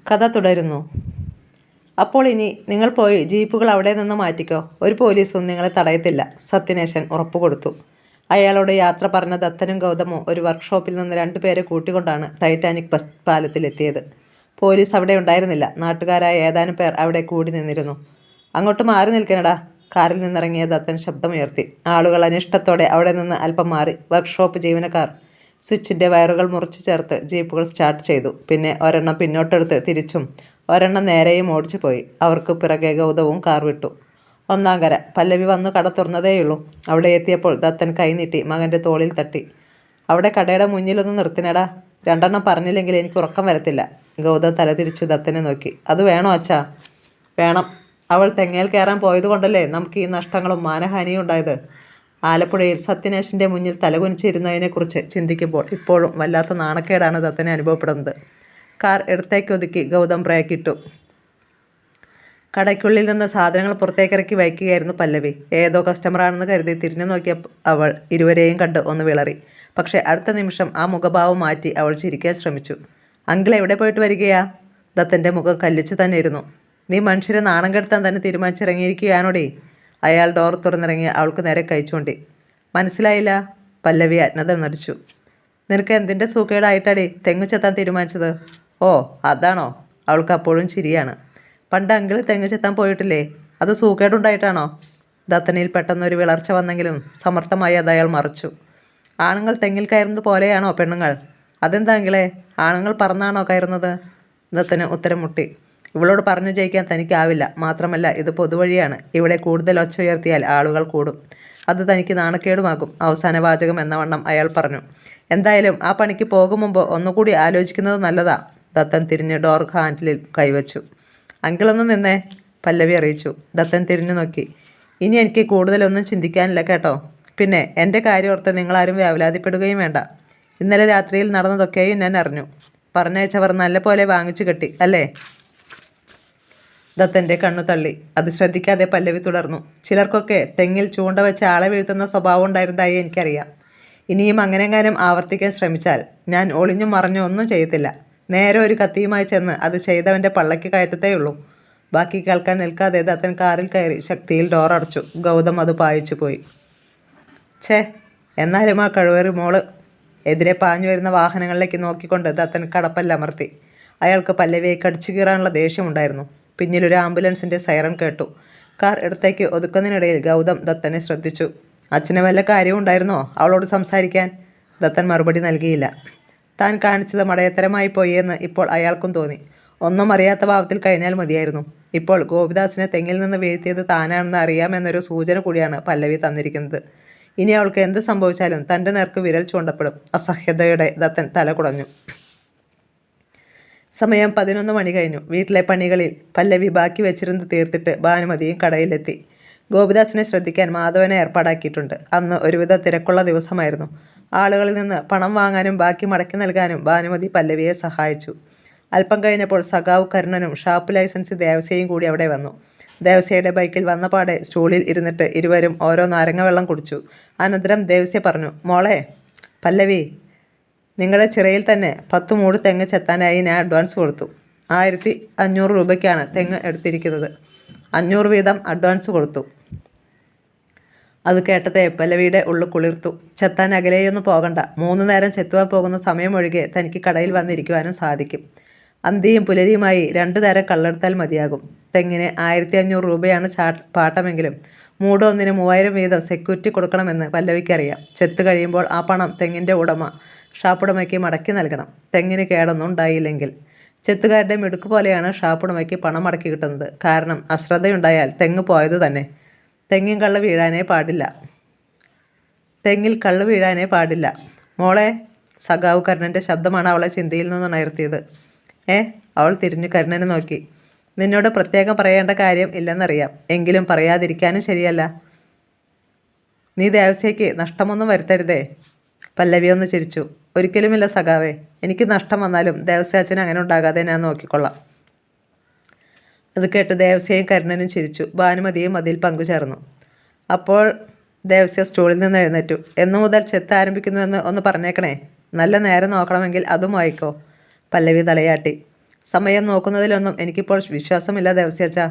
കഥ തുടരുന്നു. അപ്പോൾ ഇനി നിങ്ങൾ പോയി ജീപ്പുകൾ അവിടെ നിന്ന് മാറ്റിക്കോ. ഒരു പോലീസും നിങ്ങളെ തടയത്തില്ല, സത്യനേശൻ ഉറപ്പുകൊടുത്തു. അയാളോട് യാത്ര പറഞ്ഞ ദത്തനും ഗൗതമും ഒരു വർക്ക്ഷോപ്പിൽ നിന്ന് 2 പേരെ കൂട്ടിക്കൊണ്ടാണ് ടൈറ്റാനിക് ബസ് പാലത്തിലെത്തിയത്. പോലീസ് അവിടെ ഉണ്ടായിരുന്നില്ല. നാട്ടുകാരായ ഏതാനും പേർ അവിടെ കൂടി നിന്നിരുന്നു. അങ്ങോട്ട് മാറി നിൽക്കണടാ, കാറിൽ നിന്നിറങ്ങിയ ദത്തൻ ശബ്ദമുയർത്തി. ആളുകൾ അനിഷ്ടത്തോടെ അവിടെ നിന്ന് അല്പം മാറി. വർക്ക്ഷോപ്പ് ജീവനക്കാർ സ്വിച്ചിൻ്റെ വയറുകൾ മുറിച്ചു ചേർത്ത് ജീപ്പുകൾ സ്റ്റാർട്ട് ചെയ്തു. പിന്നെ ഒരെണ്ണം പിന്നോട്ടെടുത്ത് തിരിച്ചും ഒരെണ്ണം നേരെയും ഓടിച്ചു പോയി. അവർക്ക് പിറകെ ഗൗതവും കാർ വിട്ടു. 1-ാം കര. പല്ലവി വന്നു കട തുറന്നതേയുള്ളൂ. അവിടെ എത്തിയപ്പോൾ ദത്തൻ കൈനീട്ടി മകൻ്റെ തോളിൽ തട്ടി. അവിടെ കടയുടെ മുന്നിലൊന്ന് നിർത്തിനടാ, 2 എണ്ണം പറഞ്ഞില്ലെങ്കിൽ എനിക്ക് ഉറക്കം വരത്തില്ല. ഗൗതം തലതിരിച്ചു ദത്തനെ നോക്കി. അത് വേണോ അച്ഛാ? വേണം. അവൾ തെങ്ങേൽ കയറാൻ പോയതുകൊണ്ടല്ലേ നമുക്ക് ഈ നഷ്ടങ്ങളും മാനഹാനിയും ഉണ്ടായത്. ആലപ്പുഴയിൽ സത്യനേശൻ്റെ മുന്നിൽ തലകുനിച്ചിരുന്നതിനെക്കുറിച്ച് ചിന്തിക്കുമ്പോൾ ഇപ്പോഴും വല്ലാത്ത നാണക്കേടാണ് ദത്തനെ അനുഭവപ്പെടുന്നത്. കാർ ഇടത്തേക്കൊതുക്കി ഗൗതം ബ്രേക്കിട്ടു. കടയ്ക്കുള്ളിൽ നിന്ന് സാധനങ്ങൾ പുറത്തേക്കിറക്കി വയ്ക്കുകയായിരുന്നു പല്ലവി. ഏതോ കസ്റ്റമറാണെന്ന് കരുതി തിരിഞ്ഞു നോക്കിയ അവൾ ഇരുവരെയും കണ്ട് ഒന്ന് വിളറി. പക്ഷേ അടുത്ത നിമിഷം ആ മുഖഭാവം മാറ്റി അവൾ ചിരിക്കാൻ ശ്രമിച്ചു. അങ്കിൾ എവിടെ പോയിട്ട് വരികയാ? ദത്തൻ്റെ മുഖം കല്ലിച്ചു തന്നെ ഇരുന്നു. നീ മനുഷ്യരെ നാണം കെടുത്താൻ തന്നെ തീരുമാനിച്ചിറങ്ങിയിരിക്കുകയാണോടേ? അയാൾ ഡോർ തുറന്നിറങ്ങി അവൾക്ക് നേരെ കൈ ചൂണ്ടി. മനസ്സിലായില്ല. പല്ലവി അജ്ഞത നടിച്ചു. നിനക്ക് എന്തിൻ്റെ സൂക്കേടായിട്ടാടി തെങ്ങ് ചെത്താൻ തീരുമാനിച്ചത്? ഓ അതാണോ? അവൾക്ക് അപ്പോഴും ചിരിയാണ്. പണ്ട് അങ്കിൾ തെങ്ങ് ചെത്താൻ പോയിട്ടില്ലേ? അത് സൂക്കേടുണ്ടായിട്ടാണോ? ദത്തനിൽ പെട്ടെന്നൊരു വിളർച്ച വന്നെങ്കിലും സമർത്ഥമായി അത് അയാൾ മറച്ചു. ആണുങ്ങൾ തെങ്ങിൽ കയറുന്നത് പോലെയാണോ പെണ്ണുങ്ങൾ? അതെന്താ അങ്കിളെ, ആണുങ്ങൾ പറന്നാണോ കയറുന്നത്? ദത്തന് ഉത്തരം മുട്ടി. ഇവളോട് പറഞ്ഞു ജയിക്കാൻ തനിക്കാവില്ല. മാത്രമല്ല ഇത് പൊതുവഴിയാണ്. ഇവിടെ കൂടുതൽ ഒച്ച ഉയർത്തിയാൽ ആളുകൾ കൂടും. അത് തനിക്ക് നാണക്കേടുമാകും. അവസാന വാചകം എന്ന വണ്ണം അയാൾ പറഞ്ഞു. എന്തായാലും ആ പണിക്ക് പോകും മുമ്പ് ഒന്നുകൂടി ആലോചിക്കുന്നത് നല്ലതാ. ദത്തൻ തിരിഞ്ഞ് ഡോർ ഹാൻഡിലിൽ കൈവച്ചു. അങ്കിളൊന്ന് നിന്നേ, പല്ലവി അറിയിച്ചു. ദത്തൻ തിരിഞ്ഞു നോക്കി. ഇനി എനിക്ക് കൂടുതലൊന്നും ചിന്തിക്കാനില്ല കേട്ടോ. പിന്നെ എൻ്റെ കാര്യം ഓർത്ത് നിങ്ങളാരും വേവലാതിപ്പെടുകയും വേണ്ട. ഇന്നലെ രാത്രിയിൽ നടന്നതൊക്കെയും ഞാൻ അറിഞ്ഞു. പറഞ്ഞയച്ചവർ നല്ല പോലെ വാങ്ങിച്ചു കെട്ടി അല്ലേ? ദത്തൻ്റെ കണ്ണു തള്ളി. അത് ശ്രദ്ധിക്കാതെ പല്ലവി തുടർന്നു. ചിലർക്കൊക്കെ തെങ്ങിൽ ചൂണ്ട വെച്ച് ആളെ വീഴ്ത്തുന്ന സ്വഭാവം ഉണ്ടായിരുന്നതായി എനിക്കറിയാം. ഇനിയും അങ്ങനെങ്ങാനും ആവർത്തിക്കാൻ ശ്രമിച്ചാൽ ഞാൻ ഒളിഞ്ഞും മറഞ്ഞും ഒന്നും ചെയ്യത്തില്ല. നേരെ ഒരു കത്തിയുമായി ചെന്ന് അത് ചെയ്തവൻ്റെ പള്ളയ്ക്ക് കയറ്റത്തേയുള്ളൂ. ബാക്കി കേൾക്കാൻ നിൽക്കാതെ ദത്തൻ കാറിൽ കയറി ശക്തിയിൽ ഡോർ അടച്ചു. ഗൗതം അത് പായിച്ചു പോയി. ഛേ, എന്നാലും ആ കഴിവേറി മോള്. എതിരെ പാഞ്ഞു വരുന്ന വാഹനങ്ങളിലേക്ക് നോക്കിക്കൊണ്ട് ദത്തൻ കടപ്പല്ലമർത്തി. അയാൾക്ക് പല്ലവിയെ കടിച്ചു കീറാനുള്ള ദേഷ്യമുണ്ടായിരുന്നു. പിന്നിലൊരു ആംബുലൻസിൻ്റെ സൈറൺ കേട്ടു. കാർ ഇടത്തേക്ക് ഒതുക്കുന്നതിനിടയിൽ ഗൗതം ദത്തനെ ശ്രദ്ധിച്ചു. അച്ഛന് വല്ല കാര്യവും ഉണ്ടായിരുന്നോ അവളോട് സംസാരിക്കാൻ? ദത്തൻ മറുപടി നൽകിയില്ല. താൻ കാണിച്ചത് മടയത്തരമായി പോയി എന്ന് ഇപ്പോൾ അയാൾക്കും തോന്നി. ഒന്നും അറിയാത്ത ഭാവത്തിൽ കഴിഞ്ഞാൽ മതിയായിരുന്നു. ഇപ്പോൾ ഗോപിദാസിനെ തെങ്ങിൽ നിന്ന് വീഴ്ത്തിയത് താനാണെന്ന് അറിയാമെന്നൊരു സൂചന കൂടിയാണ് പല്ലവി തന്നിരിക്കുന്നത്. ഇനി അവൾക്ക് എന്ത് സംഭവിച്ചാലും തൻ്റെ നേർക്ക് വിരൽ ചൂണ്ടപ്പെടും. അസഹ്യതയോടെ ദത്തൻ തല കുടഞ്ഞു. സമയം 11 മണി കഴിഞ്ഞു. വീട്ടിലെ പണികളിൽ പല്ലവി ബാക്കി വെച്ചിരുന്ന് തീർത്തിട്ട് ഭാനുമതിയും കടയിലെത്തി. ഗോപിദാസിനെ ശ്രദ്ധിക്കാൻ മാധവനെ ഏർപ്പാടാക്കിയിട്ടുണ്ട്. അന്ന് ഒരുവിധ തിരക്കുള്ള ദിവസമായിരുന്നു. ആളുകളിൽ നിന്ന് പണം വാങ്ങാനും ബാക്കി മടക്കി നൽകാനും ഭാനുമതി പല്ലവിയെ സഹായിച്ചു. അല്പം കഴിഞ്ഞപ്പോൾ സഖാവ് കരുണനും ഷാപ്പ് ലൈസൻസ് ദേവസ്യയും കൂടി അവിടെ വന്നു. ദേവസ്യയുടെ ബൈക്കിൽ വന്നപാടെ സ്റ്റൂളിൽ ഇരുന്നിട്ട് ഇരുവരും ഓരോ നാരങ്ങ വെള്ളം കുടിച്ചു. അനന്തരം ദേവസ്യ പറഞ്ഞു. മോളെ പല്ലവി, നിങ്ങളുടെ ചിറയിൽ തന്നെ 10 മൂട് തെങ്ങ് ചെത്താനായി ഞാൻ അഡ്വാൻസ് കൊടുത്തു. 1500 രൂപയ്ക്കാണ് തെങ്ങ് എടുത്തിരിക്കുന്നത്. 500 വീതം അഡ്വാൻസ് കൊടുത്തു. അത് കേട്ടതേ പല്ലവിയുടെ ഉള്ളു കുളിർത്തു. ചെത്താൻ അകലെയൊന്നും പോകണ്ട. 3 നേരം ചെത്തുവാൻ പോകുന്ന സമയമൊഴികെ തനിക്ക് കടയിൽ വന്നിരിക്കുവാനും സാധിക്കും. അന്തിയും പുലരിയുമായി 2 നേരം കള്ളെടുത്താൽ മതിയാകും. തെങ്ങിന് 1500 രൂപയാണ് പാട്ടമെങ്കിലും മൂട് ഒന്നിന് 3000 വീതം സെക്യൂരിറ്റി കൊടുക്കണമെന്ന് പല്ലവിക്കറിയാം. ചെത്ത് കഴിയുമ്പോൾ ആ പണം തെങ്ങിൻ്റെ ഉടമ ഷാപ്പുടമയ്ക്ക് മടക്കി നൽകണം. തെങ്ങിന് കേടൊന്നും ഉണ്ടായില്ലെങ്കിൽ. ചെത്തുകാരുടെ മിടുക്ക് പോലെയാണ് ഷാപ്പുടമയ്ക്ക് പണം മടക്കി കിട്ടുന്നത്. കാരണം അശ്രദ്ധയുണ്ടായാൽ തെങ്ങ് പോയത് തന്നെ. തെങ്ങിൽ കള്ള് വീഴാനേ പാടില്ല. മോളെ, സഖാവ് കരുണൻ്റെ ശബ്ദമാണ് അവളെ ചിന്തയിൽ നിന്നുണർത്തിയത്. അവൾ തിരിഞ്ഞു കരുണനെ നോക്കി. നിന്നോട് പ്രത്യേകം പറയേണ്ട കാര്യം ഇല്ലെന്നറിയാം. എങ്കിലും പറയാതിരിക്കാനും ശരിയല്ല. നീ ദേവസ്യയ്ക്ക് നഷ്ടമൊന്നും വരുത്തരുതേ. പല്ലവി ഒന്ന് ചിരിച്ചു. ഒരിക്കലുമില്ല സഖാവേ. എനിക്ക് നഷ്ടം വന്നാലും ദേവസ്യാച്ചന് അങ്ങനെ ഉണ്ടാകാതെ ഞാൻ നോക്കിക്കൊള്ളാം. അത് കേട്ട് ദേവസ്യയും കരുണനും ചിരിച്ചു. ഭാനുമതിയും അതിൽ പങ്കുചേർന്നു. അപ്പോൾ ദേവസ്യ സ്റ്റൂളിൽ നിന്ന് എഴുന്നേറ്റു. എന്നു മുതൽ ചെത്ത് ആരംഭിക്കുന്നുവെന്ന് ഒന്ന് പറഞ്ഞേക്കണേ. നല്ല നേരം നോക്കണമെങ്കിൽ അതും വായിക്കോ. പല്ലവി തലയാട്ടി. സമയം നോക്കുന്നതിലൊന്നും എനിക്കിപ്പോൾ വിശ്വാസമില്ല ദേവസ്യച്ചാ.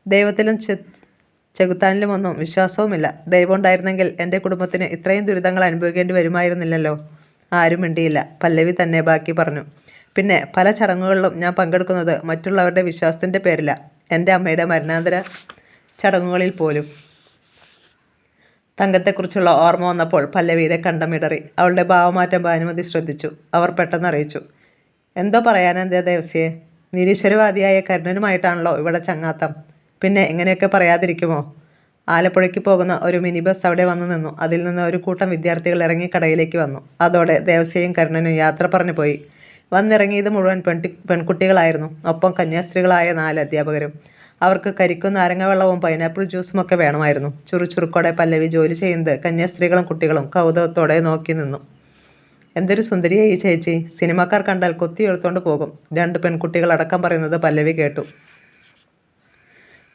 ദൈവത്തിലും ചെകുത്താനിലുമൊന്നും വിശ്വാസവുമില്ല. ദൈവം ഉണ്ടായിരുന്നെങ്കിൽ എൻ്റെ കുടുംബത്തിന് ഇത്രയും ദുരിതങ്ങൾ അനുഭവിക്കേണ്ടി വരുമായിരുന്നില്ലല്ലോ. ആരും മിണ്ടിയില്ല. പല്ലവി തന്നെ ബാക്കി പറഞ്ഞു. പിന്നെ പല ചടങ്ങുകളിലും ഞാൻ പങ്കെടുക്കുന്നത് മറ്റുള്ളവരുടെ വിശ്വാസത്തിൻ്റെ പേരില. എൻ്റെ അമ്മയുടെ മരണാന്തര ചടങ്ങുകളിൽ പോലും. തങ്കത്തെക്കുറിച്ചുള്ള ഓർമ്മ വന്നപ്പോൾ പല്ലവിയുടെ കണ്ടമിടറി. അവളുടെ ഭാവമാറ്റം ഭാനുമതി ശ്രദ്ധിച്ചു. അവർ പെട്ടെന്ന് അറിയിച്ചു. എന്തോ പറയാനെന്താ ദേവസ്യേ? നിരീശ്വരവാദിയായ കരുണനുമായിട്ടാണല്ലോ ഇവിടെ ചങ്ങാത്തം. പിന്നെ എങ്ങനെയൊക്കെ പറയാതിരിക്കുമോ? ആലപ്പുഴയ്ക്ക് പോകുന്ന ഒരു മിനി ബസ് അവിടെ വന്നു നിന്നു. അതിൽ നിന്ന് ഒരു കൂട്ടം വിദ്യാർത്ഥികൾ ഇറങ്ങി കടയിലേക്ക് വന്നു. അതോടെ ദേവസ്യയും കരുണനും യാത്ര പറഞ്ഞു പോയി. വന്നിറങ്ങിയത് മുഴുവൻ പെൺകുട്ടികളായിരുന്നു. ഒപ്പം കന്യാസ്ത്രീകളായ 4 അധ്യാപകരും. അവർക്ക് കരിക്കും നാരങ്ങാവെള്ളവും പൈനാപ്പിൾ ജ്യൂസും ഒക്കെ വേണമായിരുന്നു. ചുറുചുറുക്കോടെ പല്ലവി ജോലി ചെയ്യുന്നത് കന്യാസ്ത്രീകളും കുട്ടികളും കൗതുകത്തോടെ നോക്കി നിന്നു. എന്തൊരു സുന്ദരിയായി ഈ ചേച്ചി! സിനിമാക്കാർ കണ്ടാൽ കൊത്തിയെടുത്തോണ്ട് പോകും. 2 പെൺകുട്ടികൾ അടക്കം പറയുന്നത് പല്ലവി കേട്ടു.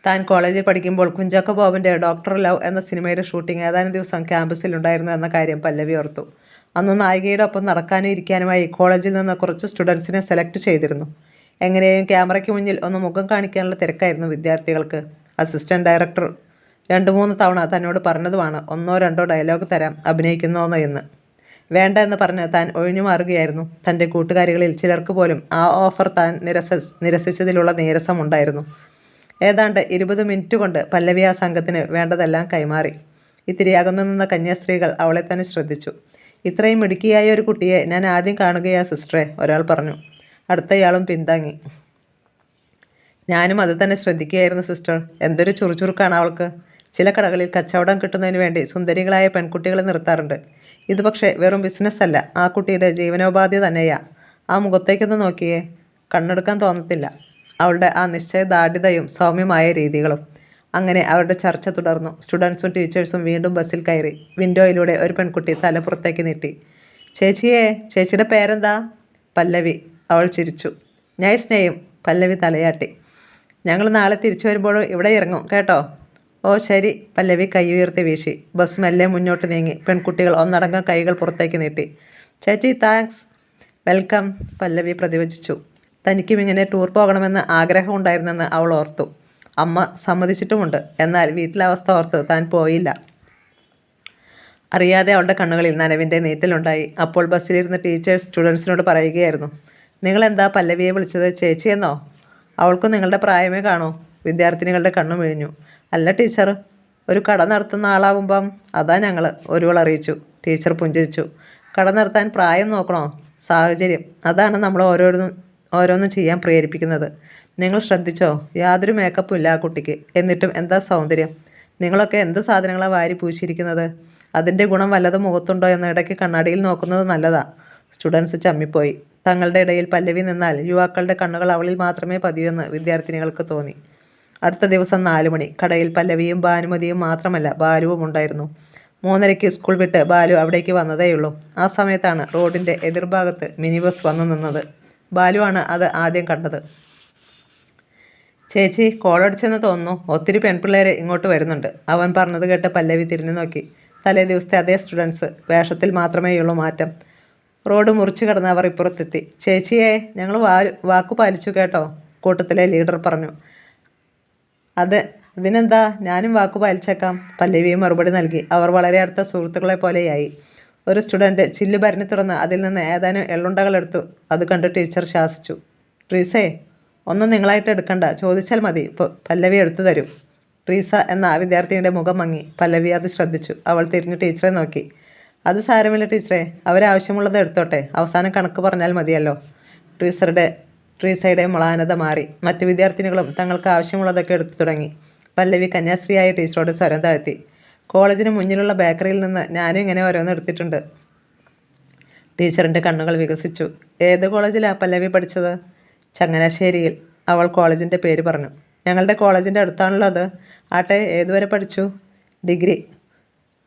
താൻ കോളേജിൽ പഠിക്കുമ്പോൾ കുഞ്ചാക്കോ ബോബൻ്റെ ഡോക്ടർ ലവ് എന്ന സിനിമയുടെ ഷൂട്ടിംഗ് ഏതാനും ദിവസം ക്യാമ്പസിലുണ്ടായിരുന്നു എന്ന കാര്യം പല്ലവി ഓർത്തു. അന്ന് നായികയുടെ ഒപ്പം നടക്കാനും ഇരിക്കാനുമായി കോളേജിൽ നിന്ന് കുറച്ച് സ്റ്റുഡൻസിനെ സെലക്ട് ചെയ്തിരുന്നു. എങ്ങനെയും ക്യാമറയ്ക്ക് മുന്നിൽ ഒന്ന് മുഖം കാണിക്കാനുള്ള തിരക്കായിരുന്നു വിദ്യാർത്ഥികൾക്ക്. അസിസ്റ്റന്റ് ഡയറക്ടർ 2-3 തവണ തന്നോട് പറഞ്ഞതുമാണ് 1-2 ഡയലോഗ് തരാം, അഭിനയിക്കുന്നോന്നോ എന്ന്. വേണ്ട എന്ന് പറഞ്ഞ് താൻ ഒഴിഞ്ഞു മാറുകയായിരുന്നു. തൻ്റെ കൂട്ടുകാരികളിൽ ചിലർക്ക് പോലും ആ ഓഫർ താൻ നിരസിച്ചതിലുള്ള നീരസമുണ്ടായിരുന്നു. ഏതാണ്ട് 20 മിനിറ്റ് കൊണ്ട് പല്ലവി ആ സംഘത്തിന് വേണ്ടതെല്ലാം കൈമാറി. ഇത്തിരി അകന്നു നിന്ന കന്യാസ്ത്രീകൾ അവളെ തന്നെ ശ്രദ്ധിച്ചു. ഇത്രയും മിടുക്കിയായ ഒരു കുട്ടിയെ ഞാൻ ആദ്യം കാണുകയാ സിസ്റ്ററെ, ഒരാൾ പറഞ്ഞു. അടുത്തയാളും പിന്താങ്ങി. ഞാനും അത് തന്നെ ശ്രദ്ധിക്കുകയായിരുന്നു സിസ്റ്റർ. എന്തൊരു ചുറുചുറുക്കാണ് അവൾക്ക്. ചില കടകളിൽ കച്ചവടം കിട്ടുന്നതിന് വേണ്ടി സുന്ദരികളായ പെൺകുട്ടികളെ നിർത്താറുണ്ട്. ഇത് പക്ഷേ വെറും ബിസിനസ് അല്ല, ആ കുട്ടിയുടെ ജീവനോപാധി തന്നെയാ. ആ മുഖത്തേക്കൊന്ന് നോക്കിയേ, കണ്ണെടുക്കാൻ തോന്നത്തില്ല. അവളുടെ ആ നിശ്ചയദാർഢ്യതയും സൗമ്യമായ രീതികളും. അങ്ങനെ അവരുടെ ചർച്ച തുടർന്നു. സ്റ്റുഡൻസും ടീച്ചേഴ്സും വീണ്ടും ബസ്സിൽ കയറി. വിൻഡോയിലൂടെ ഒരു പെൺകുട്ടി തലപ്പുറത്തേക്ക് നീട്ടി. ചേച്ചിയേ, ചേച്ചിയുടെ പേരെന്താ? പല്ലവി. അവൾ ചിരിച്ചു. Nice name. പല്ലവി തലയാട്ടി. ഞങ്ങൾ നാളെ തിരിച്ചു വരുമ്പോഴും ഇവിടെ ഇറങ്ങും കേട്ടോ. ഓ ശരി. പല്ലവി കൈ ഉയർത്തി വീശി. ബസ് മെല്ലെ മുന്നോട്ട് നീങ്ങി. പെൺകുട്ടികൾ ഒന്നടങ്കം കൈകൾ പുറത്തേക്ക് നീട്ടി. ചേച്ചി താങ്ക്സ്. വെൽക്കം. പല്ലവി പ്രതിവചിച്ചു. തനിക്കും ഇങ്ങനെ ടൂർ പോകണമെന്ന് ആഗ്രഹമുണ്ടായിരുന്നെന്ന് അവൾ ഓർത്തു. അമ്മ സമ്മതിച്ചിട്ടുമുണ്ട്. എന്നാൽ വീട്ടിലെ അവസ്ഥ ഓർത്ത് താൻ പോയില്ല. അറിയാതെ അവളുടെ കണ്ണുകളിൽ നനവിൻ്റെ നീറ്റലുണ്ടായി. അപ്പോൾ ബസ്സിലിരുന്ന് ടീച്ചേഴ്സ് സ്റ്റുഡൻസിനോട് പറയുകയായിരുന്നു. നിങ്ങളെന്താ പല്ലവിയെ വിളിച്ചത് ചേച്ചിയെന്നോ? അവൾക്കും നിങ്ങളുടെ പ്രായമേ കാണൂ. വിദ്യാർത്ഥിനികളുടെ കണ്ണു മിഴിഞ്ഞു. അല്ല ടീച്ചർ, ഒരു കട നടത്തുന്ന ആളാകുമ്പം അതാ ഞങ്ങൾ, ഒരുവൾ അറിയിച്ചു. ടീച്ചർ പുഞ്ചിരിച്ചു. കട നടത്താൻ പ്രായം നോക്കണോ? സാഹചര്യം. അതാണ് നമ്മൾ ഓരോന്നും ചെയ്യാൻ പ്രേരിപ്പിക്കുന്നത്. നിങ്ങൾ ശ്രദ്ധിച്ചോ? യാതൊരു മേക്കപ്പും ഇല്ല ആ കുട്ടിക്ക്. എന്നിട്ടും എന്താ സൗന്ദര്യം! നിങ്ങളൊക്കെ എന്ത് സാധനങ്ങളാണ് വാരി പൂശിയിരിക്കുന്നത്? അതിൻ്റെ ഗുണം വല്ലതും മുഖത്തുണ്ടോ എന്ന് ഇടയ്ക്ക് കണ്ണാടിയിൽ നോക്കുന്നത് നല്ലതാ. സ്റ്റുഡൻസ് ചമ്മിപ്പോയി. തങ്ങളുടെ ഇടയിൽ പല്ലവി നിന്നാൽ യുവാക്കളുടെ കണ്ണുകൾ അവളിൽ മാത്രമേ പതിയെന്ന് വിദ്യാർത്ഥിനികൾക്ക് തോന്നി. അടുത്ത ദിവസം 4 മണി. കടയിൽ പല്ലവിയും ഭാനുമതിയും മാത്രമല്ല, ബാലുവും ഉണ്ടായിരുന്നു. 3:30 സ്കൂൾ വിട്ട് ബാലു അവിടേക്ക് വന്നതേയുള്ളൂ. ആ സമയത്താണ് റോഡിൻ്റെ എതിർഭാഗത്ത് മിനി ബസ് വന്നു നിന്നത്. ബാലുവാണ് അത് ആദ്യം കണ്ടത്. ചേച്ചി കോളടിച്ചെന്ന് തോന്നുന്നു. ഒത്തിരി പെൺപിള്ളേർ ഇങ്ങോട്ട് വരുന്നുണ്ട്. അവൻ പറഞ്ഞത് കേട്ട് പല്ലവി തിരിഞ്ഞു നോക്കി. തലേ ദിവസത്തെ അതേ സ്റ്റുഡൻസ്. വേഷത്തിൽ മാത്രമേയുള്ളൂ മാറ്റം. റോഡ് മുറിച്ചു കടന്ന് അവർ ഇപ്പുറത്തെത്തി. ചേച്ചിയെ, ഞങ്ങൾ വാക്കു പാലിച്ചു കേട്ടോ, കൂട്ടത്തിലെ ലീഡർ പറഞ്ഞു. ഇതിനെന്താ, ഞാനും വാക്കു പാലിച്ചേക്കാം. പല്ലവിയും മറുപടി നൽകി. അവർ വളരെ അടുത്ത സുഹൃത്തുക്കളെ പോലെയായി. ഒരു സ്റ്റുഡൻറ്റ് ചില്ല് ഭരണി തുറന്ന് അതിൽ നിന്ന് ഏതാനും എള്ളുണ്ടകൾ എടുത്തു. അത് കണ്ട് ടീച്ചർ ശാസിച്ചു. ട്രീസേ, ഒന്നും നിങ്ങളായിട്ട് എടുക്കണ്ട, ചോദിച്ചാൽ മതി, പല്ലവി എടുത്തു തരും. ട്രീസ എന്ന ആ വിദ്യാർത്ഥിയുടെ മുഖം മങ്ങി. പല്ലവി അത് ശ്രദ്ധിച്ചു. അവൾ തിരിഞ്ഞു ടീച്ചറെ നോക്കി. അത് സാരമില്ല ടീച്ചറെ, അവരാവശ്യമുള്ളത് എടുത്തോട്ടെ, അവസാനം കണക്ക് പറഞ്ഞാൽ മതിയല്ലോ. ട്രീസയുടെ മ്ലാനത മാറി. മറ്റു വിദ്യാർത്ഥിനികളും തങ്ങൾക്ക് ആവശ്യമുള്ളതൊക്കെ എടുത്തു തുടങ്ങി. പല്ലവി കന്യാസ്ത്രീയായ ടീച്ചറോട് സ്വരം താഴ്ത്തി. കോളേജിന് മുന്നിലുള്ള ബേക്കറിയിൽ നിന്ന് ഞാനും ഇങ്ങനെ ഓരോന്ന് എടുത്തിട്ടുണ്ട്. ടീച്ചറിൻ്റെ കണ്ണുകൾ വികസിച്ചു. ഏത് കോളേജിലാണ് പല്ലവി പഠിച്ചത്? ചങ്ങനാശ്ശേരിയിൽ. അവൾ കോളേജിൻ്റെ പേര് പറഞ്ഞു. ഞങ്ങളുടെ കോളേജിൻ്റെ അടുത്താണല്ലോ അത്. ആട്ടെ, ഏതുവരെ പഠിച്ചു? ഡിഗ്രി.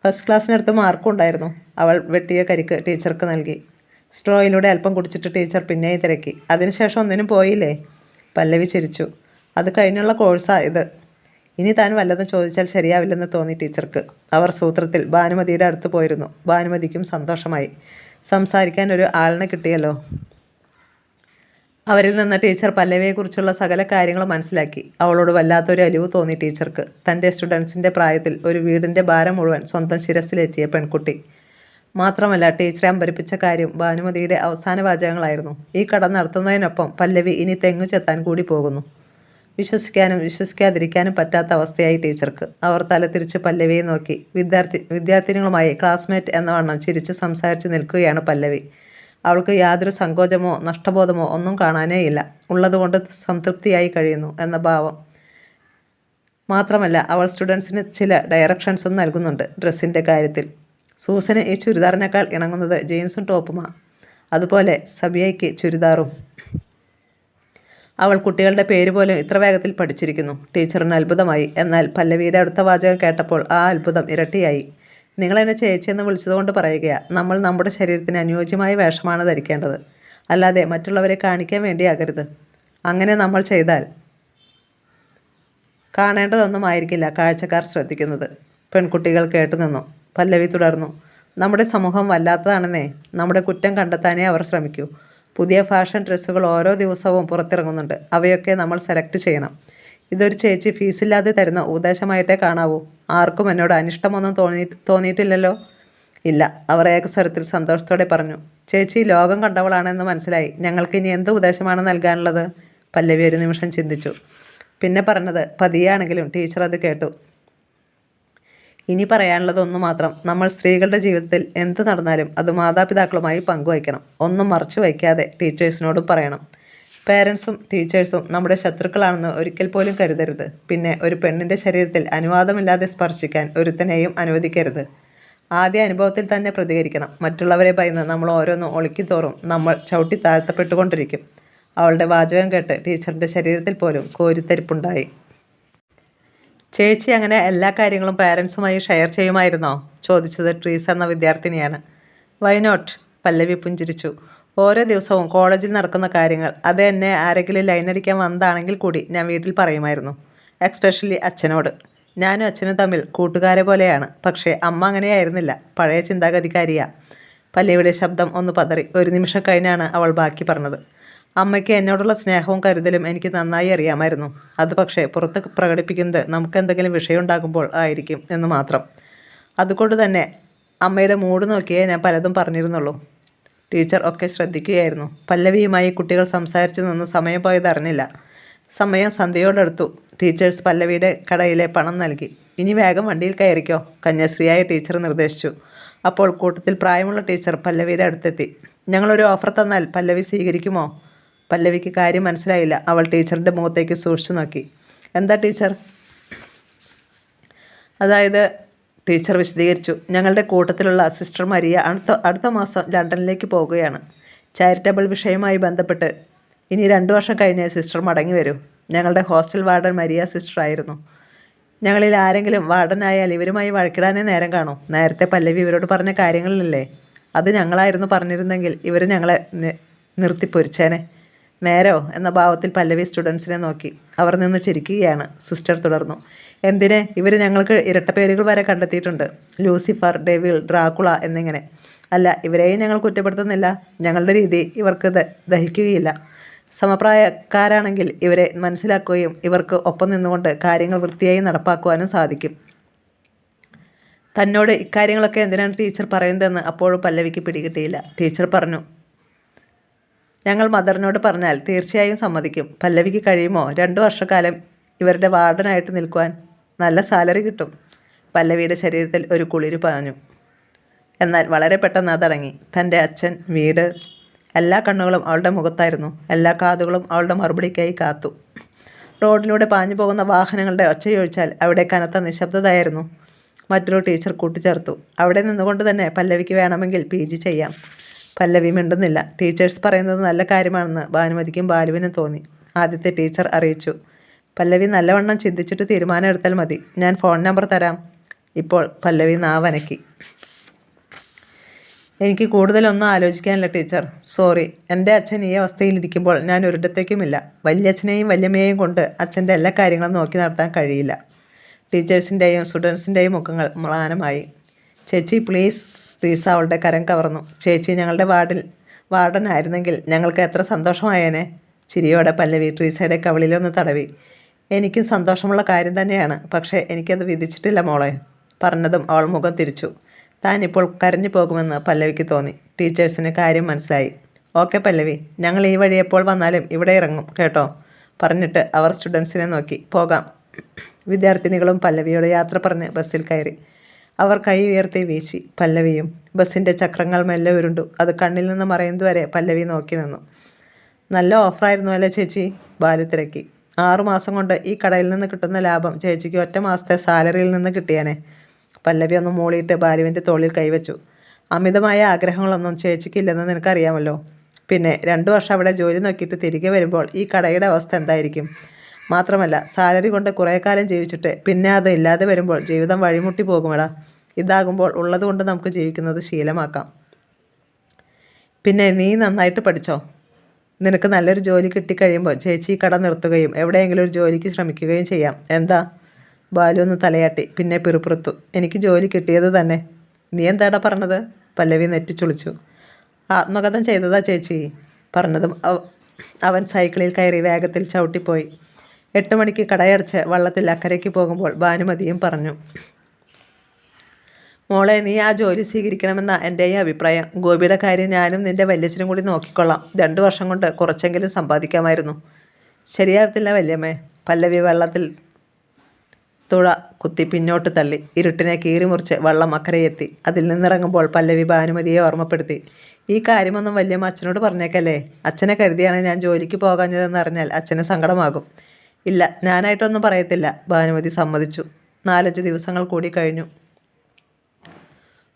ഫസ്റ്റ് ക്ലാസ്സിനടുത്ത് മാർക്കും ഉണ്ടായിരുന്നു. അവൾ വെട്ടിയ കരിക്ക് ടീച്ചർക്ക് നൽകി. സ്ട്രോയിലൂടെ അല്പം കുടിച്ചിട്ട് ടീച്ചർ പിന്നെയും തിരക്കി. അതിനുശേഷം ഒന്നിനും പോയില്ലേ? പല്ലവി ചിരിച്ചു. അത് കഴിഞ്ഞുള്ള കോഴ്സാ ഇത്. ഇനി താൻ വല്ലതും ചോദിച്ചാൽ ശരിയാവില്ലെന്ന് തോന്നി ടീച്ചർക്ക്. അവർ സൂത്രത്തിൽ ഭാനുമതിയുടെ അടുത്ത് പോയിരുന്നു. ഭാനുമതിക്കും സന്തോഷമായി. സംസാരിക്കാൻ ഒരു ആളിനെ കിട്ടിയല്ലോ. അവരിൽ നിന്ന് ടീച്ചർ പല്ലവിയെക്കുറിച്ചുള്ള സകല കാര്യങ്ങളും മനസ്സിലാക്കി. അവളോട് വല്ലാത്തൊരു അലിവ് തോന്നി ടീച്ചർക്ക്. തൻ്റെ സ്റ്റുഡൻസിൻ്റെ പ്രായത്തിൽ ഒരു വീടിൻ്റെ ഭാരം മുഴുവൻ സ്വന്തം ശിരസിലെത്തിയ പെൺകുട്ടി. മാത്രമല്ല ടീച്ചറെ അമ്പരിപ്പിച്ച കാര്യം ഭാനുമതിയുടെ അവസാന വാചകങ്ങളായിരുന്നു. ഈ കട നടത്തുന്നതിനൊപ്പം പല്ലവി ഇനി തെങ്ങു ചെത്താൻ കൂടി പോകുന്നു. വിശ്വസിക്കാനും വിശ്വസിക്കാതിരിക്കാനും പറ്റാത്ത അവസ്ഥയായി ടീച്ചർക്ക്. അവർ തല തിരിച്ച് പല്ലവിയെ നോക്കി. വിദ്യാർത്ഥിനികളുമായി ക്ലാസ്മേറ്റ് എന്ന വണ്ണം ചിരിച്ച് സംസാരിച്ച് നിൽക്കുകയാണ് പല്ലവി. അവൾക്ക് യാതൊരു സങ്കോചമോ നഷ്ടബോധമോ ഒന്നും കാണാനേയില്ല. ഉള്ളതുകൊണ്ട് സംതൃപ്തിയായി കഴിയുന്നു എന്ന ഭാവം. മാത്രമല്ല അവൾ സ്റ്റുഡൻസിന് ചില ഡയറക്ഷൻസും നൽകുന്നുണ്ട് ഡ്രസ്സിൻ്റെ കാര്യത്തിൽ. സൂസന് ഈ ചുരിദാറിനേക്കാൾ ഇണങ്ങുന്നത് ജീൻസും ടോപ്പുമാണ്. അതുപോലെ സബിയയ്ക്ക് ചുരിദാറും. അവൾ കുട്ടികളുടെ പേര് പോലും ഇത്ര വേഗത്തിൽ പഠിച്ചിരിക്കുന്നു. ടീച്ചറിന് അത്ഭുതമായി. എന്നാൽ പല്ലവിയുടെ അടുത്ത വാചകം കേട്ടപ്പോൾ ആ അത്ഭുതം ഇരട്ടിയായി. നിങ്ങളെന്നെ ചേച്ചിയെന്ന് വിളിച്ചതുകൊണ്ട് പറയുകയാണ്. നമ്മൾ നമ്മുടെ ശരീരത്തിന് അനുയോജ്യമായ വേഷമാണ് ധരിക്കേണ്ടത്, അല്ലാതെ മറ്റുള്ളവരെ കാണിക്കാൻ വേണ്ടിയാകരുത്. അങ്ങനെ നമ്മൾ ചെയ്താൽ കാണേണ്ടതൊന്നും ആയിരിക്കില്ല കാഴ്ചക്കാർ ശ്രദ്ധിക്കുന്നത്. പെൺകുട്ടികൾ കേട്ടുനിന്നു. പല്ലവി തുടർന്നു. നമ്മുടെ സമൂഹം വല്ലാത്തതാണെന്നേ. നമ്മുടെ കുറ്റം കണ്ടെത്താനേ അവർ ശ്രമിക്കൂ. പുതിയ ഫാഷൻ ഡ്രസ്സുകൾ ഓരോ ദിവസവും പുറത്തിറങ്ങുന്നുണ്ട്. അവയൊക്കെ നമ്മൾ സെലക്ട് ചെയ്യണം. ഇതൊരു ചേച്ചി ഫീസില്ലാതെ തരുന്ന ഉപദേശമായിട്ടേ കാണാവൂ. ആർക്കും എന്നോട് അനിഷ്ടമൊന്നും തോന്നിയിട്ടില്ലല്ലോ? ഇല്ല, അവർ ഏകസ്വരത്തിൽ സന്തോഷത്തോടെ പറഞ്ഞു. ചേച്ചി ലോകം കണ്ടവളാണെന്ന് മനസ്സിലായി. ഞങ്ങൾക്ക് ഇനി എന്ത് ഉപദേശമാണ് നൽകാനുള്ളത്? പല്ലവി ഒരു നിമിഷം ചിന്തിച്ചു. പിന്നെ പറഞ്ഞത് പതിയാണെങ്കിലും ടീച്ചർ അത് കേട്ടു. ഇനി പറയാനുള്ളത് ഒന്ന് മാത്രം. നമ്മൾ സ്ത്രീകളുടെ ജീവിതത്തിൽ എന്ത് നടന്നാലും അത് മാതാപിതാക്കളുമായി പങ്കുവയ്ക്കണം. ഒന്നും മറച്ചു വയ്ക്കാതെ ടീച്ചേഴ്സിനോടും പറയണം. പേരൻസും ടീച്ചേഴ്സും നമ്മുടെ ശത്രുക്കളാണെന്ന് ഒരിക്കൽ പോലും കരുതരുത്. പിന്നെ ഒരു പെണ്ണിൻ്റെ ശരീരത്തിൽ അനുവാദമില്ലാതെ സ്പർശിക്കാൻ ഒരുത്തനെയും അനുവദിക്കരുത്. ആദ്യ അനുഭവത്തിൽ തന്നെ പ്രതികരിക്കണം. മറ്റുള്ളവരെ ഭയന്ന് നമ്മൾ ഓരോന്നും ഒളിക്കുന്തോറും നമ്മൾ ചവിട്ടി താഴ്ത്തപ്പെട്ടുകൊണ്ടിരിക്കും. അവളുടെ വാചകം കേട്ട് ടീച്ചറിൻ്റെ ശരീരത്തിൽ പോലും കോരിത്തരിപ്പുണ്ടായി. ചേച്ചി അങ്ങനെ എല്ലാ കാര്യങ്ങളും പാരൻസുമായി ഷെയർ ചെയ്യുമായിരുന്നോ? ചോദിച്ചത് ട്രീസ് എന്ന വിദ്യാർത്ഥിനിയാണ്. Why not? പല്ലവി പുഞ്ചിരിച്ചു. ഓരോ ദിവസവും കോളേജിൽ നടക്കുന്ന കാര്യങ്ങൾ അത് എന്നെ ആരെങ്കിലും ലൈനടിക്കാൻ വന്നതാണെങ്കിൽ കൂടി ഞാൻ വീട്ടിൽ പറയുമായിരുന്നു. എക്സ്പെഷ്യലി അച്ഛനോട്. ഞാനും അച്ഛനും തമ്മിൽ കൂട്ടുകാരെ പോലെയാണ്. പക്ഷേ അമ്മ അങ്ങനെയായിരുന്നില്ല. പഴയ ചിന്താഗതിക്കാരിയാ. പല്ലവിയുടെ ശബ്ദം ഒന്ന് പതറി. ഒരു നിമിഷം കഴിഞ്ഞാണ് അവൾ ബാക്കി പറഞ്ഞത്. അമ്മയ്ക്ക് എന്നോടുള്ള സ്നേഹവും കരുതലും എനിക്ക് നന്നായി അറിയാമായിരുന്നു. അത് പക്ഷേ പുറത്ത് പ്രകടിപ്പിക്കുന്നത് നമുക്ക് എന്തെങ്കിലും വിഷയം ഉണ്ടാകുമ്പോൾ ആയിരിക്കും എന്ന് മാത്രം. അതുകൊണ്ട് തന്നെ അമ്മയുടെ മൂഡ് നോക്കിയേ ഞാൻ പലതും പറഞ്ഞിരുന്നുള്ളൂ. ടീച്ചർ ഒക്കെ ശ്രദ്ധിക്കുകയായിരുന്നു. പല്ലവിയുമായി കുട്ടികൾ സംസാരിച്ചു നിന്ന് സമയം പോയത് അറിഞ്ഞില്ല. സമയം സന്ധ്യയോടടുത്തു. ടീച്ചേഴ്സ് പല്ലവിയുടെ കടയിലെ പണം നൽകി. ഇനി വേഗം വണ്ടിയിൽ കയറിക്കോ, കന്യാശ്രീയായ ടീച്ചർ നിർദ്ദേശിച്ചു. അപ്പോൾ കൂട്ടത്തിൽ പ്രായമുള്ള ടീച്ചർ പല്ലവിയുടെ അടുത്തെത്തി. ഞങ്ങളൊരു ഓഫർ തന്നാൽ പല്ലവി സ്വീകരിക്കുമോ? പല്ലവിക്ക് കാര്യം മനസ്സിലായില്ല. അവൾ ടീച്ചറിൻ്റെ മുഖത്തേക്ക് സൂക്ഷിച്ചു നോക്കി. എന്താ ടീച്ചർ? അതായത് ടീച്ചർ വിശദീകരിച്ചു. ഞങ്ങളുടെ കൂട്ടത്തിലുള്ള സിസ്റ്റർ മരിയ അടുത്ത മാസം ലണ്ടനിലേക്ക് പോകുകയാണ്. ചാരിറ്റബിൾ വിഷയവുമായി ബന്ധപ്പെട്ട്. ഇനി 2 വർഷം കഴിഞ്ഞ് സിസ്റ്റർ മടങ്ങി വരും. ഞങ്ങളുടെ ഹോസ്റ്റൽ വാർഡൻ മരിയ സിസ്റ്റർ ആയിരുന്നു. ഞങ്ങളിൽ ആരെങ്കിലും വാർഡനായാൽ ഇവരുമായി വഴക്കിടാനേ നേരം കാണും. നേരത്തെ പല്ലവി ഇവരോട് പറഞ്ഞ കാര്യങ്ങളിലല്ലേ? അത് ഞങ്ങളായിരുന്നു പറഞ്ഞിരുന്നെങ്കിൽ ഇവർ ഞങ്ങളെ നിർത്തിപ്പൊരിച്ചേനെ. നേരോ എന്ന ഭാവത്തിൽ പല്ലവി സ്റ്റുഡൻസിനെ നോക്കി. അവർ നിന്ന് ചിരിക്കുകയാണ്. സിസ്റ്റർ തുടർന്നു. എന്തിന്? ഇവർ ഞങ്ങൾക്ക് ഇരട്ടപ്പേരുകൾ വരെ കണ്ടെത്തിയിട്ടുണ്ട്. ലൂസിഫർ, ഡെവിൾ, ഡ്രാക്കുള എന്നിങ്ങനെ. അല്ല, ഇവരെയും ഞങ്ങൾ കുറ്റപ്പെടുത്തുന്നില്ല. ഞങ്ങളുടെ രീതി ഇവർക്ക് ദഹിക്കുകയില്ല. സമപ്രായക്കാരാണെങ്കിൽ ഇവരെ മനസ്സിലാക്കുകയും ഇവർക്ക് ഒപ്പം നിന്നുകൊണ്ട് കാര്യങ്ങൾ വൃത്തിയായി നടപ്പാക്കുവാനും സാധിക്കും. തന്നോട് ഇക്കാര്യങ്ങളൊക്കെ എന്തിനാണ് ടീച്ചർ പറയുന്നതെന്ന് അപ്പോഴും പല്ലവിക്ക് പിടികിട്ടിയില്ല. ടീച്ചർ പറഞ്ഞു. ഞങ്ങൾ മദറിനോട് പറഞ്ഞാൽ തീർച്ചയായും സമ്മതിക്കും. പല്ലവിക്ക് കഴിയുമോ 2 വർഷക്കാലം ഇവരുടെ വാർഡനായിട്ട് നിൽക്കുവാൻ? നല്ല സാലറി കിട്ടും. പല്ലവിയുടെ ശരീരത്തിൽ ഒരു കുളിര് പാഞ്ഞു. എന്നാൽ വളരെ പെട്ടെന്ന് അതടങ്ങി. തൻ്റെ അച്ഛൻ, വീട്, എല്ലാ കണ്ണുകളും അവളുടെ മുഖത്തായിരുന്നു. എല്ലാ കാതുകളും അവളുടെ മറുപടിക്കായി കാത്തു. റോഡിലൂടെ പാഞ്ഞു പോകുന്ന വാഹനങ്ങളുടെ ഒച്ചയൊഴിച്ചാൽ അവിടെ കനത്ത നിശബ്ദതയായിരുന്നു. മറ്റൊരു ടീച്ചർ കൂട്ടിച്ചേർത്തു. അവിടെ നിന്നുകൊണ്ട് തന്നെ പല്ലവിക്ക് വേണമെങ്കിൽ PG ചെയ്യാം. പല്ലവി മിണ്ടുന്നില്ല. ടീച്ചേഴ്സ് പറയുന്നത് നല്ല കാര്യമാണെന്ന് ഭാനുമതിക്കും ബാലുവിനും തോന്നി. ആദ്യത്തെ ടീച്ചർ അറിയിച്ചു. പല്ലവി നല്ലവണ്ണം ചിന്തിച്ചിട്ട് തീരുമാനം എടുത്താൽ മതി. ഞാൻ ഫോൺ നമ്പർ തരാം. ഇപ്പോൾ പല്ലവി നാവനക്കി. എനിക്ക് കൂടുതലൊന്നും ആലോചിക്കാനില്ല ടീച്ചർ. സോറി. എൻ്റെ അച്ഛൻ ഈ അവസ്ഥയിലിരിക്കുമ്പോൾ ഞാൻ ഒരിടത്തേക്കുമില്ല. വല്യച്ഛനെയും വല്യമ്മയെയും കൊണ്ട് അച്ഛൻ്റെ എല്ലാ കാര്യങ്ങളും നോക്കി നടത്താൻ കഴിയില്ല. ടീച്ചേഴ്സിൻ്റെയും സ്റ്റുഡൻസിൻ്റെയും മുഖങ്ങൾ മ്ലാനമായി. ചേച്ചി പ്ലീസ്. പ്ലീസ് അവളുടെ കരം കവർന്നു. ചേച്ചി ഞങ്ങളുടെ വാർഡനായിരുന്നെങ്കിൽ ഞങ്ങൾക്ക് എത്ര സന്തോഷമായേനെ. ചിരിയോടെ പല്ലവി ട്രീസയുടെ കവിളിലൊന്ന് തടവി. എനിക്കും സന്തോഷമുള്ള കാര്യം തന്നെയാണ്, പക്ഷേ എനിക്കത് വിധിച്ചിട്ടില്ല മോളെ. പറഞ്ഞതും അവൾ മുഖം തിരിച്ചു. താൻ ഇപ്പോൾ കരഞ്ഞു പോകുമെന്ന് പല്ലവിക്ക് തോന്നി. ടീച്ചേഴ്സിന് കാര്യം മനസ്സിലായി. ഓക്കെ പല്ലവി, ഞങ്ങൾ ഈ വഴി എപ്പോൾ വന്നാലും ഇവിടെ ഇറങ്ങും കേട്ടോ. പറഞ്ഞിട്ട് അവർ സ്റ്റുഡൻസിനെ നോക്കി. പോകാം. വിദ്യാർത്ഥിനികളും പല്ലവിയോട് യാത്ര പറഞ്ഞ് ബസ്സിൽ കയറി. അവർ കൈ ഉയർത്തി വീശി. പല്ലവിയും. ബസ്സിൻ്റെ ചക്രങ്ങൾ മെല്ലെ ഉരുണ്ടു. അത് കണ്ണിൽ നിന്ന് മറയുന്നതുവരെ പല്ലവി നോക്കി നിന്നു. നല്ല ഓഫറായിരുന്നു അല്ലേ ചേച്ചി? ബാലു തിരക്കി. 6 മാസം കൊണ്ട് ഈ കടയിൽ നിന്ന് കിട്ടുന്ന ലാഭം ചേച്ചിക്ക് ഒറ്റ മാസത്തെ സാലറിയിൽ നിന്ന് കിട്ടിയാനെ. പല്ലവി ഒന്ന് മൂളിയിട്ട് ബാലുവിൻ്റെ തോളിൽ കൈവച്ചു. അമിതമായ ആഗ്രഹങ്ങളൊന്നും ചേച്ചിക്കില്ലെന്ന് നിനക്കറിയാമല്ലോ. പിന്നെ 2 വർഷം അവിടെ ജോലി നോക്കിയിട്ട് തിരികെ വരുമ്പോൾ ഈ കടയുടെ അവസ്ഥ എന്തായിരിക്കും? മാത്രമല്ല സാലറി കൊണ്ട് കുറേ കാലം ജീവിച്ചിട്ട് പിന്നെ അത് ഇല്ലാതെ വരുമ്പോൾ ജീവിതം വഴിമുട്ടി പോകുമെടാ. ഇതാകുമ്പോൾ ഉള്ളത് കൊണ്ട് നമുക്ക് ജീവിക്കുന്നത് ശീലമാക്കാം. പിന്നെ നീ നന്നായിട്ട് പഠിച്ചോ. നിനക്ക് നല്ലൊരു ജോലി കിട്ടിക്കഴിയുമ്പോൾ ചേച്ചി ഈ കട നിർത്തുകയും എവിടെയെങ്കിലും ഒരു ജോലിക്ക് ശ്രമിക്കുകയും ചെയ്യാം. എന്താ? ബാലു ഒന്ന് തലയാട്ടി. പിന്നെ പിറുപിറുത്തു. എനിക്ക് ജോലി കിട്ടിയത് തന്നെ. നീ എന്താടാ പറഞ്ഞത്? പല്ലവി നെറ്റിച്ചുളിച്ചു. ആത്മകഥം ചെയ്തതാ ചേച്ചി. പറഞ്ഞതും അവൻ സൈക്കിളിൽ കയറി വേഗത്തിൽ ചവിട്ടിപ്പോയി. 8 മണിക്ക് കടയടച്ച് വള്ളത്തിൽ അക്കരയ്ക്ക് പോകുമ്പോൾ ഭാനുമതിയും പറഞ്ഞു. മോളെ, നീ ആ ജോലി സ്വീകരിക്കണമെന്ന എൻ്റെയും അഭിപ്രായം. ഗോപിയുടെ കാര്യം ഞാനും നിൻ്റെ വല്യച്ഛനും കൂടി നോക്കിക്കൊള്ളാം. 2 വർഷം കൊണ്ട് കുറച്ചെങ്കിലും സമ്പാദിക്കാമായിരുന്നു. ശരിയാവത്തില്ല വല്യമ്മേ. പല്ലവി വെള്ളത്തിൽ തുഴ കുത്തി പിന്നോട്ട് തള്ളി. ഇരുട്ടിനെ കീറിമുറിച്ച് വള്ളം അക്കരയെത്തി. അതിൽ നിന്നിറങ്ങുമ്പോൾ പല്ലവി ഭാനുമതിയെ ഓർമ്മപ്പെടുത്തി. ഈ കാര്യമൊന്നും വല്യമ്മ അച്ഛനോട് പറഞ്ഞേക്കല്ലേ. അച്ഛനെ കരുതിയാണ് ഞാൻ ജോലിക്ക് പോകാഞ്ഞതെന്ന് അറിഞ്ഞാൽ അച്ഛന് സങ്കടമാകും. ഇല്ല, ഞാനായിട്ടൊന്നും പറയത്തില്ല. ഭാനുമതി സമ്മതിച്ചു. 4-5 ദിവസങ്ങൾ കൂടി കഴിഞ്ഞു.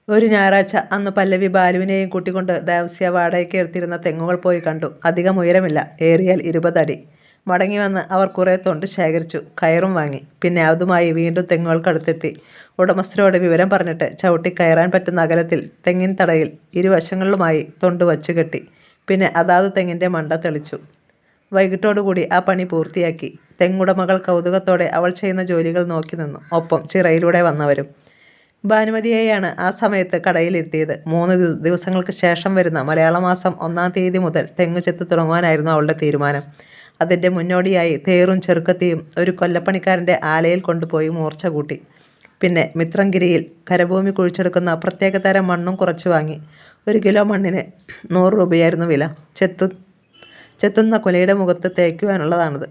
ഒരു ഞായറാഴ്ച അന്ന് പല്ലവി ബാലുവിനെയും കൂട്ടിക്കൊണ്ട് ദേവസ്യ വാടകയ്ക്ക് എടുത്തിരുന്ന തെങ്ങുകൾ പോയി കണ്ടു. അധികം ഉയരമില്ല, ഏറിയാൽ 20 അടി. മടങ്ങി വന്ന് അവർ കുറേ തൊണ്ട് ശേഖരിച്ചു. കയറും വാങ്ങി. പിന്നെ അതുമായി വീണ്ടും തെങ്ങുകൾക്കടുത്തെത്തി. ഉടമസ്ഥരോട് വിവരം പറഞ്ഞിട്ട് ചവിട്ടി കയറാൻ പറ്റുന്ന അകലത്തിൽ തെങ്ങിൻ തടയിൽ ഇരുവശങ്ങളിലുമായി തൊണ്ട് വച്ച് കെട്ടി. പിന്നെ അതാത് തെങ്ങിൻ്റെ മണ്ട തെളിച്ചു. വൈകിട്ടോടുകൂടി ആ പണി പൂർത്തിയാക്കി. തെങ്ങുടമകൾ കൗതുകത്തോടെ അവൾ ചെയ്യുന്ന ജോലികൾ നോക്കി നിന്നു. ഒപ്പം ചിറയിലൂടെ വന്നവരും. ഭാനുമതിയെയാണ് ആ സമയത്ത് കടയിലിരുത്തിയത്. 3 ദിവസങ്ങൾക്ക് ശേഷം വരുന്ന മലയാള മാസം 1-ാം തീയതി മുതൽ തെങ്ങ് ചെത്ത് തുടങ്ങുവാനായിരുന്നു അവളുടെ തീരുമാനം. അതിൻ്റെ മുന്നോടിയായി തേറും ചെറുക്കത്തിയും ഒരു കൊല്ലപ്പണിക്കാരൻ്റെ ആലയിൽ കൊണ്ടുപോയി മൂർച്ച കൂട്ടി. പിന്നെ മിത്രംഗിരിയിൽ കരഭൂമി കുഴിച്ചെടുക്കുന്ന പ്രത്യേകതരം മണ്ണും കുറച്ച് വാങ്ങി. 1 കിലോ മണ്ണിന് 100 രൂപയായിരുന്നു വില. ചെത്തുന്ന കൊലയുടെ മുഖത്ത് തേക്കുവാനുള്ളതാണത്.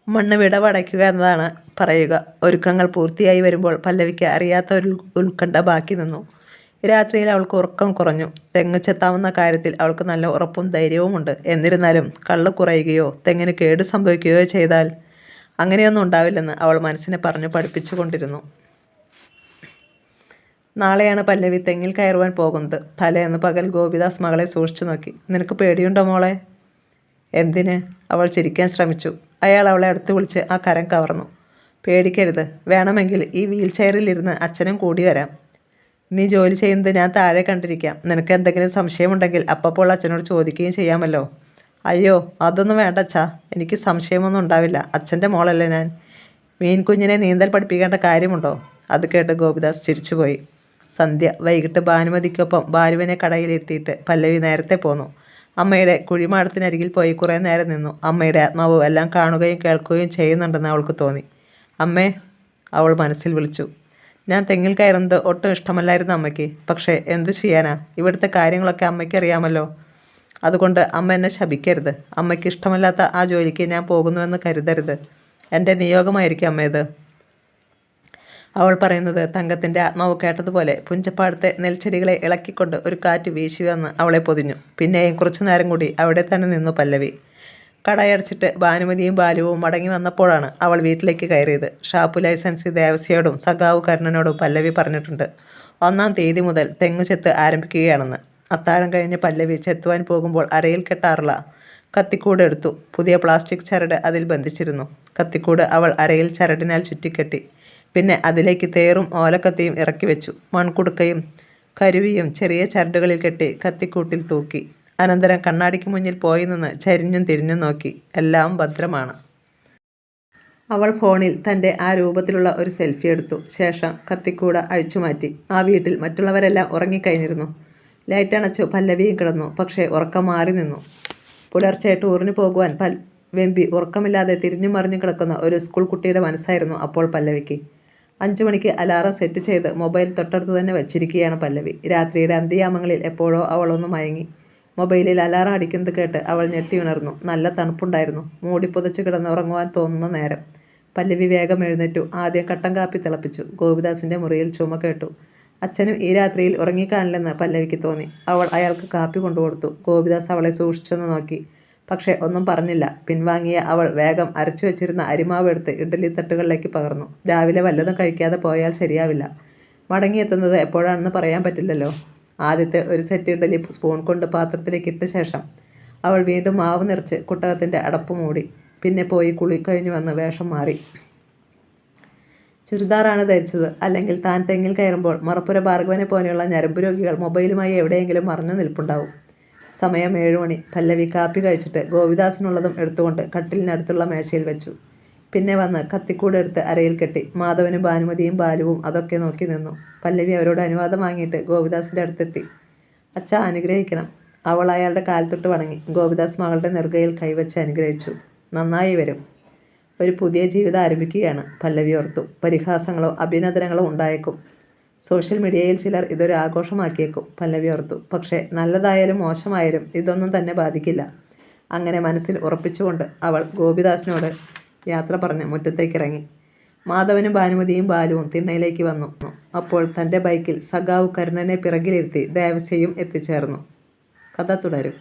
മണ്ണ് വിടവടയ്ക്കുക എന്നതാണ് പറയുക. ഒരുക്കങ്ങൾ പൂർത്തിയായി വരുമ്പോൾ പല്ലവിക്ക് അറിയാത്ത ഒരു ഉത്കണ്ഠ ബാക്കി നിന്നു. രാത്രിയിൽ അവൾക്ക് ഉറക്കം കുറഞ്ഞു. തെങ്ങ് ചെത്താവുന്ന കാര്യത്തിൽ അവൾക്ക് നല്ല ഉറപ്പും ധൈര്യവുമുണ്ട്. എന്നിരുന്നാലും കള്ള് കുറയുകയോ തെങ്ങിന് കേട് സംഭവിക്കുകയോ ചെയ്താൽ അങ്ങനെയൊന്നും ഉണ്ടാവില്ലെന്ന് അവൾ മനസ്സിനെ പറഞ്ഞു പഠിപ്പിച്ചു കൊണ്ടിരുന്നു. നാളെയാണ് പല്ലവി തെങ്ങിൽ കയറുവാൻ പോകുന്നത്. തലേന്ന് പകൽ ഗോപിദാസ് മകളെ സൂക്ഷിച്ചു നോക്കി. നിനക്ക് പേടിയുണ്ടോ മോളെ? എന്തിന്? അവൾ ചിരിക്കാൻ ശ്രമിച്ചു. അയാൾ അവളെ അടുത്ത് വിളിച്ച് ആ കരം കവർന്നു. പേടിക്കരുത്. വേണമെങ്കിൽ ഈ വീൽ ചെയറിലിരുന്ന് അച്ഛനും കൂടി വരാം. നീ ജോലി ചെയ്യുന്നത് ഞാൻ താഴെ കണ്ടിരിക്കാം. നിനക്ക് എന്തെങ്കിലും സംശയമുണ്ടെങ്കിൽ അപ്പോൾ അച്ഛനോട് ചോദിക്കുകയും ചെയ്യാമല്ലോ. അയ്യോ, അതൊന്നും വേണ്ട അച്ഛാ. എനിക്ക് സംശയമൊന്നും ഉണ്ടാവില്ല. അച്ഛൻ്റെ മോളല്ലേ ഞാൻ. മീൻകുഞ്ഞിനെ നീന്തൽ പഠിപ്പിക്കേണ്ട കാര്യമുണ്ടോ? അത് കേട്ട് ഗോപിദാസ് ചിരിച്ചുപോയി. സന്ധ്യ. വൈകിട്ട് ഭാനുമതിക്കൊപ്പം ബാലുവിനെ കടയിലെത്തിയിട്ട് പല്ലവി നേരത്തെ പോന്നു. അമ്മയുടെ കുഴിമാടത്തിനരികിൽ പോയി കുറേ നേരം നിന്നു. അമ്മയുടെ ആത്മാവ് എല്ലാം കാണുകയും കേൾക്കുകയും ചെയ്യുന്നുണ്ടെന്ന് അവൾക്ക് തോന്നി. അമ്മേ, അവൾ മനസ്സിൽ വിളിച്ചു. ഞാൻ തെങ്ങിൽ കയറുന്നത് ഒട്ടും ഇഷ്ടമല്ലായിരുന്നു അമ്മയ്ക്ക്. പക്ഷേ എന്ത് ചെയ്യാനാ? ഇവിടുത്തെ കാര്യങ്ങളൊക്കെ അമ്മയ്ക്ക് അറിയാമല്ലോ. അതുകൊണ്ട് അമ്മ എന്നെ ശപിക്കരുത്. അമ്മയ്ക്ക് ഇഷ്ടമല്ലാത്ത ആ ജോലിക്ക് ഞാൻ പോകുന്നുവെന്ന് കരുതരുത്. എൻ്റെ നിയോഗമായിരിക്കും അമ്മയത്. അവൾ പറയുന്നത് തങ്കത്തിൻ്റെ ആത്മാവ് കേട്ടതുപോലെ പുഞ്ചപ്പാടത്തെ നെൽച്ചെടികളെ ഇളക്കിക്കൊണ്ട് ഒരു കാറ്റ് വീശി വന്ന് അവളെ പൊതിഞ്ഞു. പിന്നെയും കുറച്ചു നേരം കൂടി അവിടെ തന്നെ നിന്നു പല്ലവി. കടയടച്ചിട്ട് ഭാനുമതിയും ബാലുവും മടങ്ങി വന്നപ്പോഴാണ് അവൾ വീട്ടിലേക്ക് കയറിയത്. ഷാപ്പു ലൈസൻസി ദേവസ്യയോടും സഖാവ് കരുണനോടും പല്ലവി പറഞ്ഞിട്ടുണ്ട്. 1-ാം തീയതി മുതൽ തെങ്ങു ചെത്ത് ആരംഭിക്കുകയാണെന്ന്. അത്താഴം കഴിഞ്ഞ് പല്ലവി ചെത്തുവാൻ പോകുമ്പോൾ അരയിൽ കെട്ടാറുള്ള കത്തിക്കൂട് എടുത്തു. പുതിയ പ്ലാസ്റ്റിക് ചരട് അതിൽ ബന്ധിച്ചിരുന്നു. കത്തിക്കൂട് അവൾ അരയിൽ ചരടിനാൽ ചുറ്റിക്കെട്ടി. പിന്നെ അതിലേക്ക് തേറും ഓലക്കത്തിയും ഇറക്കി വെച്ചു. മൺകുടുക്കയും കരുവിയും ചെറിയ ചരടുകളിൽ കെട്ടി കത്തിക്കൂട്ടിൽ തൂക്കി. അനന്തരം കണ്ണാടിക്ക് മുന്നിൽ പോയി നിന്ന് ചരിഞ്ഞും തിരിഞ്ഞും നോക്കി. എല്ലാം ഭദ്രമാണ്. അവൾ ഫോണിൽ തൻ്റെ ആ രൂപത്തിലുള്ള ഒരു സെൽഫി എടുത്തു. ശേഷം കത്തിക്കൂട അഴിച്ചുമാറ്റി. ആ വീട്ടിൽ മറ്റുള്ളവരെല്ലാം ഉറങ്ങിക്കഴിഞ്ഞിരുന്നു. ലൈറ്റ് അണച്ചു. പല്ലവിയും കിടന്നു. പക്ഷേ ഉറക്കം മാറി നിന്നു. പുലർച്ചെ ടൂറിന് പോകുവാൻ വെമ്പി ഉറക്കമില്ലാതെ തിരിഞ്ഞു മറിഞ്ഞു കിടക്കുന്ന ഒരു സ്കൂൾ കുട്ടിയുടെ മനസ്സായിരുന്നു അപ്പോൾ പല്ലവിക്ക്. 5 മണിക്ക് അലാറം സെറ്റ് ചെയ്ത് മൊബൈൽ തൊട്ടടുത്ത് തന്നെ വച്ചിരിക്കുകയാണ് പല്ലവി. രാത്രിയുടെ അന്ത്യയാമങ്ങളിൽ എപ്പോഴോ അവളൊന്ന് മയങ്ങി. മൊബൈലിൽ അലാറം അടിക്കുന്നത് കേട്ട് അവൾ ഞെട്ടിയുണർന്നു. നല്ല തണുപ്പുണ്ടായിരുന്നു. മൂടി പുതച്ച് കിടന്നുറങ്ങുവാൻ തോന്നുന്ന നേരം. പല്ലവി വേഗം എഴുന്നേറ്റു. ആദ്യം കട്ടൻ കാപ്പി തിളപ്പിച്ചു. ഗോപിദാസിൻ്റെ മുറിയിൽ ചുമ കേട്ടു. അച്ഛനും ഈ രാത്രിയിൽ ഉറങ്ങിക്കാണില്ലെന്ന് പല്ലവിക്ക് തോന്നി. അവൾ അയാൾക്ക് കാപ്പി കൊണ്ടുകൊടുത്തു. ഗോപിദാസ് അവളെ സൂക്ഷിച്ചൊന്ന് നോക്കി. പക്ഷേ ഒന്നും പറഞ്ഞില്ല. പിൻവാങ്ങിയ അവൾ വേഗം അരച്ചു വെച്ചിരുന്ന അരിമാവ് എടുത്ത് ഇഡ്ഡലി തട്ടുകളിലേക്ക് പകർന്നു. രാവിലെ വല്ലതും കഴിക്കാതെ പോയാൽ ശരിയാവില്ല. മടങ്ങിയെത്തുന്നത് എപ്പോഴാണെന്ന് പറയാൻ പറ്റില്ലല്ലോ. ആദ്യത്തെ ഒരു സെറ്റ് ഇഡ്ഡലി സ്പൂൺ കൊണ്ട് പാത്രത്തിലേക്ക് ഇട്ട ശേഷം അവൾ വീണ്ടും മാവ് നിറച്ച് കുട്ടകത്തിൻ്റെ അടപ്പ് മൂടി. പിന്നെ പോയി കുളി കഴിഞ്ഞു വന്ന് വേഷം മാറി. ചുരിദാറാണ് ധരിച്ചത്. അല്ലെങ്കിൽ താൻ തെങ്ങിൽ കയറുമ്പോൾ മറപ്പുര ഭാർഗവനെ പോലെയുള്ള ഞരമ്പ് രോഗികൾ മൊബൈലുമായി എവിടെയെങ്കിലും മറഞ്ഞു നിൽപ്പുണ്ടാവും. സമയം 7 മണി. പല്ലവി കാപ്പി കഴിച്ചിട്ട് ഗോപിദാസിനുള്ളതും എടുത്തുകൊണ്ട് കട്ടിലിനടുത്തുള്ള മേശയിൽ വെച്ചു. പിന്നെ വന്ന് കത്തിക്കൂട് എടുത്ത് അരയിൽ കെട്ടി. മാധവനും ഭാനുമതിയും ബാലുവും അതൊക്കെ നോക്കി നിന്നു. പല്ലവി അവരോട് അനുവാദം വാങ്ങിയിട്ട് ഗോപിദാസിൻ്റെ അടുത്തെത്തി. അച്ഛാ, അനുഗ്രഹിക്കണം. അവൾ അയാളുടെ കാൽത്തൊട്ട് വണങ്ങി. ഗോപിദാസ് മകളുടെ നെറുകയിൽ കൈവച്ച് അനുഗ്രഹിച്ചു. നന്നായി വരും. ഒരു പുതിയ ജീവിതം ആരംഭിക്കുകയാണ്. പല്ലവി ഓർത്തു. പരിഹാസങ്ങളോ അഭിനന്ദനങ്ങളോ ഉണ്ടായേക്കും. സോഷ്യൽ മീഡിയയിൽ ചിലർ ഇതൊരു ആഘോഷമാക്കിയേക്കും. പല്ലവി ഓർത്തു. പക്ഷേ നല്ലതായാലും മോശമായാലും ഇതൊന്നും തന്നെ ബാധിക്കില്ല. അങ്ങനെ മനസ്സിൽ ഉറപ്പിച്ചുകൊണ്ട് അവൾ ഗോപിദാസിനോട് യാത്ര പറഞ്ഞ് മുറ്റത്തേക്കിറങ്ങി. മാധവനും ഭാനുമതിയും ബാലുവും തിണ്ണയിലേക്ക് വന്നു. അപ്പോൾ തൻ്റെ ബൈക്കിൽ സഖാവ് കരുണനെ പിറകിലിരുത്തി ദേവസ്യയും എത്തിച്ചേർന്നു. കഥ തുടരും.